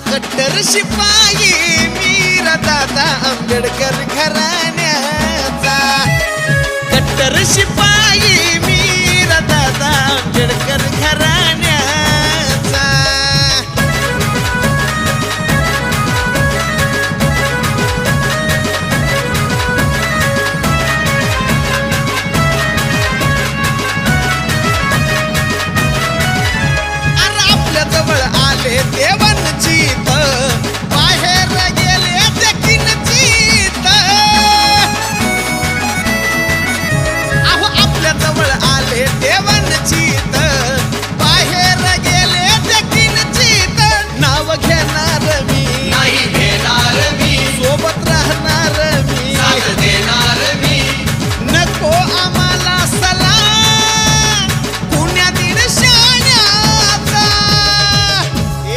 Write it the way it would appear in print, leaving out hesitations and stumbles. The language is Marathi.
कट्टर शिपाई वीर दादा आंबेडकर घराण्याचा कट्टर शिपाई वीर दादा आंबेडकर घराण्याचा जवळ आले देवा